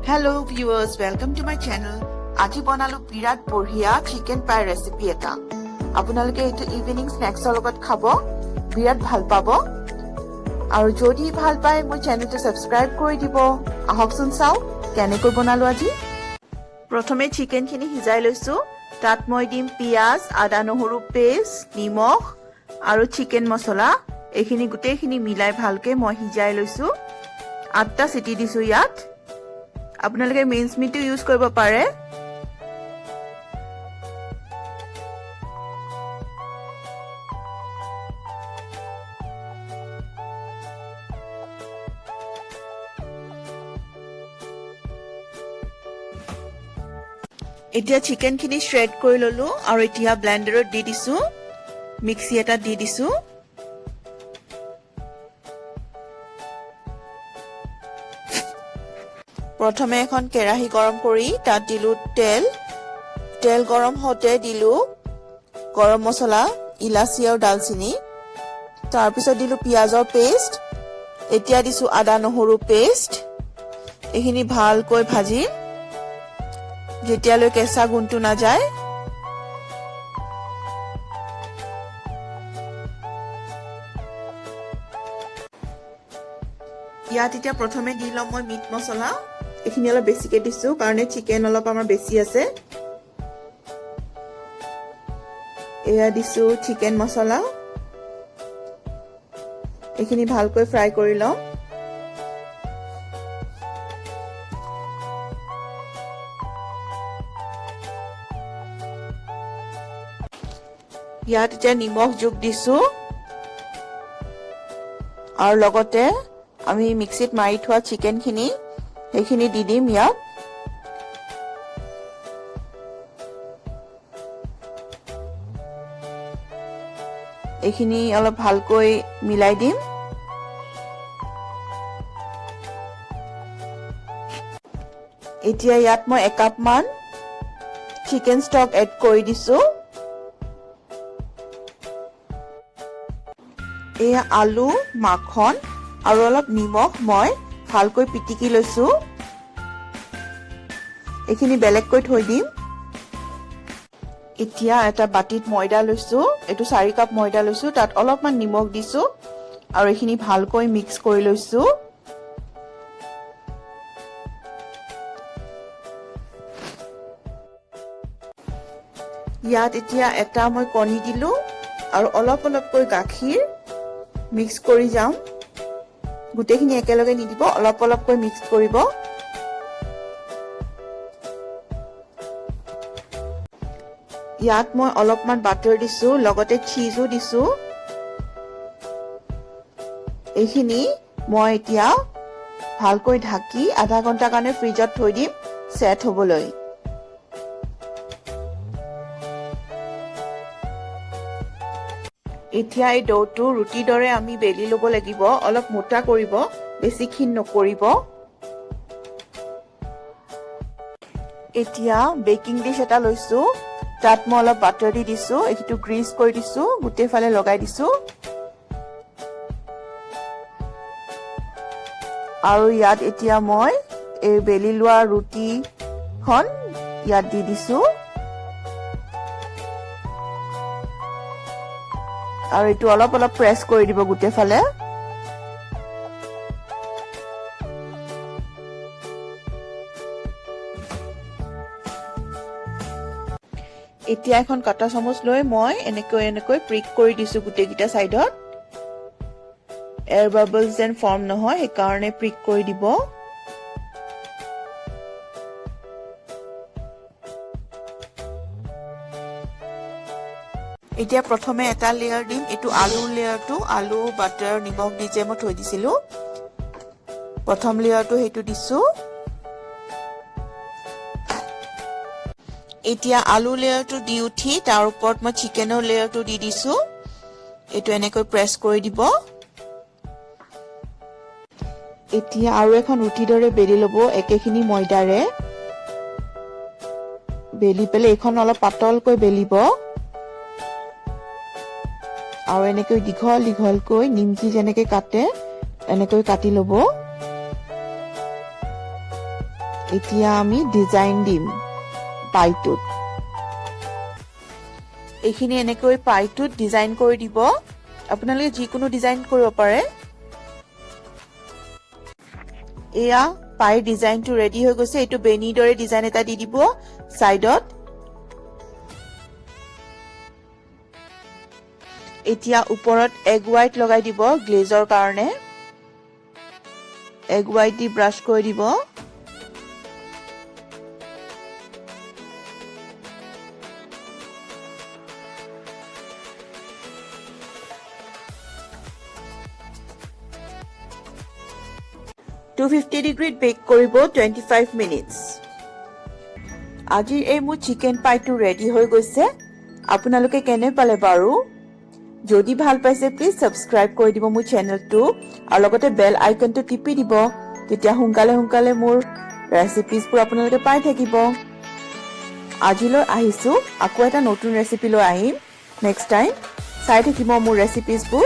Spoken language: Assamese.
Hello viewers, welcome to my channel. আজি বনালো বিৰাট বঢ়িয়া চিকেন পাই ৰেচিপি এটা। আপোনালোকে এইটো ইভিনিং স্নেক্সৰ লগত খাব, বিৰাট ভাল পাব। আৰু যদি ভাল পায় মোৰ চেনেলটো সাবস্ক্ৰাইব কৰি দিব। আহকচোন চাও কেনেকৈ বনালো আজি। প্ৰথমে চিকেনখিনি সিজাই লৈছো। তাত মই দিম পিয়াজ, আদা নহৰু পেষ্ট, নিমখ আৰু চিকেন মছলা। এইখিনি গোটেইখিনি মিলাই ভালকে মই সিজাই লৈছো। 8টা চিটি দিছো ইয়াত। আপোনালোকে মিন্স মিটও ইউজ কৰিব পাৰে। এতিয়া চিকেনখিনি শ্ৰেড কৰি ললো আৰু এতিয়া ব্লেন্ডাৰত দি দিছো। মিক্সি এটা দি দিছো। প্ৰথমে এখন কেৰাহী গৰম কৰি তাত দিলো তেল গৰম হতে দিলো গৰম মছলা, ইলাচি আৰু দালচিনি। তাৰ পিছত দিলো পিয়াজৰ পেষ্ট। এতিয়া দিছো আদা নহৰু পেষ্ট। এইখিনি ভালকৈ ভাজি যেতিয়ালৈ কেঁচা গুণটো নাযায়। ইয়াত এতিয়া প্ৰথমে দি লম মই মিট মছলা। এইখিনি অলপ বেছিকে দিছো কাৰণ চিকেন অলপ আমাৰ বেছি আছে। এয়া দিছো চিকেন মছলা। এইখিনি ভালকৈ ফ্ৰাই কৰি লম। ইয়াত এতিয়া নিমখ যোগ দিছো আৰু লগতে আমি মিক্সিত মাৰি থোৱা চিকেনখিনি সেইখিনি দি দিম ইয়াত। এইখিনি অলপ ভালকৈ মিলাই দিম। এতিয়া ইয়াত মই 1 কাপ মান চিকেন ষ্টক এড কৰি দিছো। এয়া আলু, মাখন আৰু অলপ নিমখ মই ভালকৈ পিটিকি লৈছো। এইখিনি বেলেগকৈ থৈ দিম। এতিয়া এটা বাটিত ময়দা লৈছো। এইটো 4 কাপ ময়দা লৈছো। তাত অলপমান নিমখ দিছো আৰু এইখিনি ভালকৈ মিক্স কৰি লৈছো। ইয়াত এতিয়া এটা মই কণী দিলো আৰু অলপকৈ গাখীৰ মিক্স কৰি যাম। গোটেইখিনি একেলগে নিদিব, অলপকৈ মিক্স কৰিব। ইয়াত মই অলপমান বাটাৰ দিছো, লগতে চীজো দিছো। এইখিনি মই এতিয়া ভালকৈ ঢাকি আধা ঘণ্টাৰ কাৰণে ফ্ৰিজত থৈ দিম সেট হ'বলৈ। এতিয়া এই ডোটো ৰুটিৰ দৰে আমি বেলি ল'ব লাগিব। অলপ মোটা কৰিব, বেছি ক্ষীণ নকৰিব। এতিয়া বেকিং ডিশ এটা লৈছো। তাত মই অলপ বাটাৰ দি দিছো। এইটো গ্ৰীজ কৰি দিছো, গোটেই ফালে লগাই দিছো। আৰু ইয়াত এতিয়া মই এই বেলি লোৱা ৰুটিখন ইয়াত দি দিছো। আৰু এইটো অলপ প্ৰেছ কৰি দিব গোটেই ফালে। এতিয়া এখন কাটা চামুচ লৈ মই এনেকৈ প্ৰিক কৰি দিছো গোটেইকেইটা চাইডত। এয়াৰ বাবলছ যেন ফৰ্ম নহয় সেইকাৰণে প্ৰিক কৰি দিব। এতিয়া প্ৰথমে এটা লেয়াৰ দিম। এইটো আলুৰ লেয়াৰটো, আলু বাটাৰ নিমখ দি যে মই থৈ দিছিলো। প্ৰথম লেয়াৰটো সেইটো দিছো। এতিয়া আলু লেয়াৰটো দি উঠি তাৰ ওপৰত মই চিকেনৰ লেয়াৰটো দি দিছো। এইটো এনেকৈ প্ৰেছ কৰি দিব। এতিয়া আৰু এখন ৰুটিৰ দৰে বেলি ল'ব একেখিনি ময়দাৰে। বেলি পেলাই এইখন অলপ পাতলকৈ বেলিব আৰু এনেকৈ দীঘলকৈ নিমকি যেনেকৈ কাটে এনেকৈ কাটি ল'ব। এতিয়া আমি ডিজাইন দিম পাইটোত। এইখিনি এনেকৈ পাইটোত ডিজাইন কৰি দিব। আপোনালোকে যিকোনো ডিজাইন কৰিব পাৰে। এয়া পাইৰ ডিজাইনটো ৰেডি হৈ গৈছে। এইটো বেনিৰ দৰে ডিজাইন এটা দি দিব সাইডত। এতিয়া ওপৰত এগ হোৱাইট লগাই দিব গ্লেজৰ কাৰণে। এগ হোৱাইট দি ব্ৰাছ কৰি দিব। টু 250 ডিগ্ৰীত বেক কৰিব 25 মিনিটছ। আজিৰ এই মোৰ চিকেন পাইটো ৰেডি হৈ গৈছে। আপোনালোকে কেনে পালে বাৰু? যদি ভাল পাইছে প্লিজ সাবস্ক্ৰাইব কৰি দিব মোৰ চেনেলটো আৰু লগতে বেল আইকনটো টিপি দিব। তেতিয়া সোনকালে মোৰ ৰেচিপিজবোৰ আপোনালোকে পাই থাকিব। আজিলৈ আহিছো, আকৌ এটা নতুন ৰেচিপি লৈ আহিম নেক্সট টাইম। চাই থাকিব মোৰ ৰেচিপিজবোৰ।